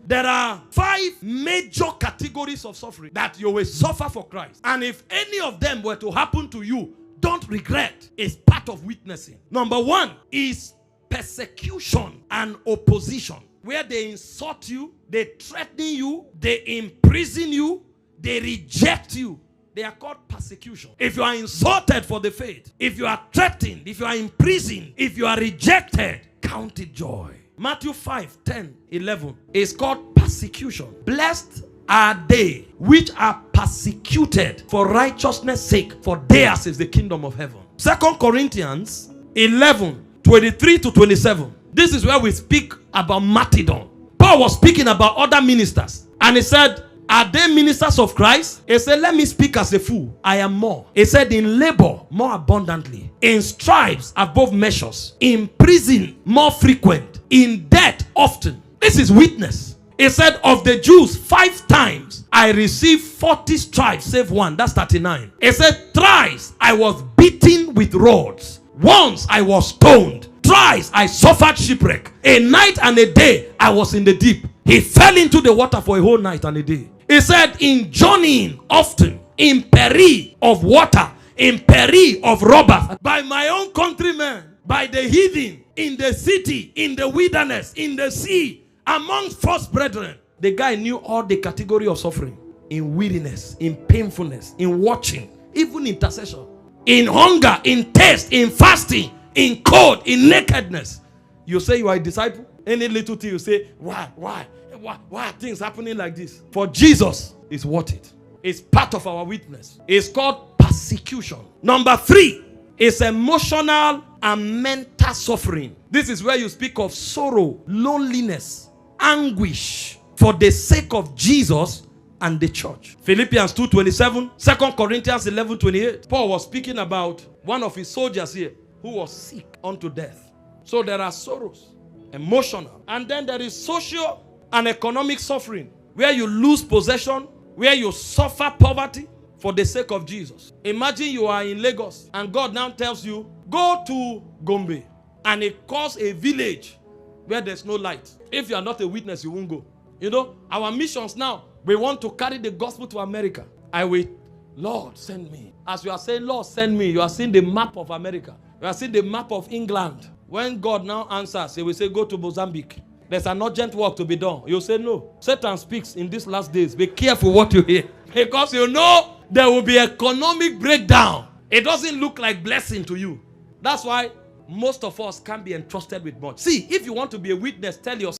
There are 5 major categories of suffering that you will suffer for Christ. And if any of them were to happen to you, don't regret. It's part of witnessing. Number 1 is persecution and opposition, where they insult you, they threaten you, they imprison you, they reject you. They are called persecution. If you are insulted for the faith, if you are threatened, if you are imprisoned, if you are rejected, count it joy. Matthew 5:10-11 is called persecution. Blessed are they which are persecuted for righteousness' sake, for theirs is the kingdom of heaven. 2 Corinthians 11:23-27. This is where we speak about martyrdom. Paul was speaking about other ministers, and he said, are they ministers of Christ? He said, let me speak as a fool. I am more. He said, in labor more abundantly, in stripes above measures, in prison more frequent, in death often. This is witness. He said, of the Jews 5 times I received 40 stripes save one. That's 39. He said, thrice I was beaten with rods. Once I was stoned. Thrice I suffered shipwreck. A night and a day I was in the deep. He fell into the water for a whole night and a day. He said, in journeying often, in peril of water, in peril of robbers, by my own countrymen, by the heathen, in the city, in the wilderness, in the sea, among false brethren. The guy knew all the category of suffering. In weariness, in painfulness, in watching, even intercession, in hunger, in thirst, in fasting, in cold, in nakedness. You say you are a disciple? Any little thing you say, why are things happening like this? For Jesus, it's worth it. It's part of our witness. It's called persecution. Number 3 is emotional and mental suffering. This is where you speak of sorrow, loneliness, anguish for the sake of Jesus and the church. Philippians 2:27, 2 Corinthians 11:28. Paul was speaking about one of his soldiers here who was sick unto death. So there are sorrows, emotional, and then there is social and economic suffering, where you lose possession, where you suffer poverty for the sake of Jesus. Imagine you are in Lagos and God now tells you, go to Gombe, and it calls a village where there's no light. If you are not a witness, you won't go. You know, our missions now, we want to carry the gospel to America. I wait, Lord, send me. As you are saying, Lord, send me, you are seeing the map of America. You are seeing the map of England. When God now answers, he will say, go to Mozambique. There's an urgent work to be done. You say no. Satan speaks in these last days. Be careful what you hear. Because you know there will be economic breakdown. It doesn't look like blessing to you. That's why most of us can't be entrusted with much. See, if you want to be a witness, tell yourself.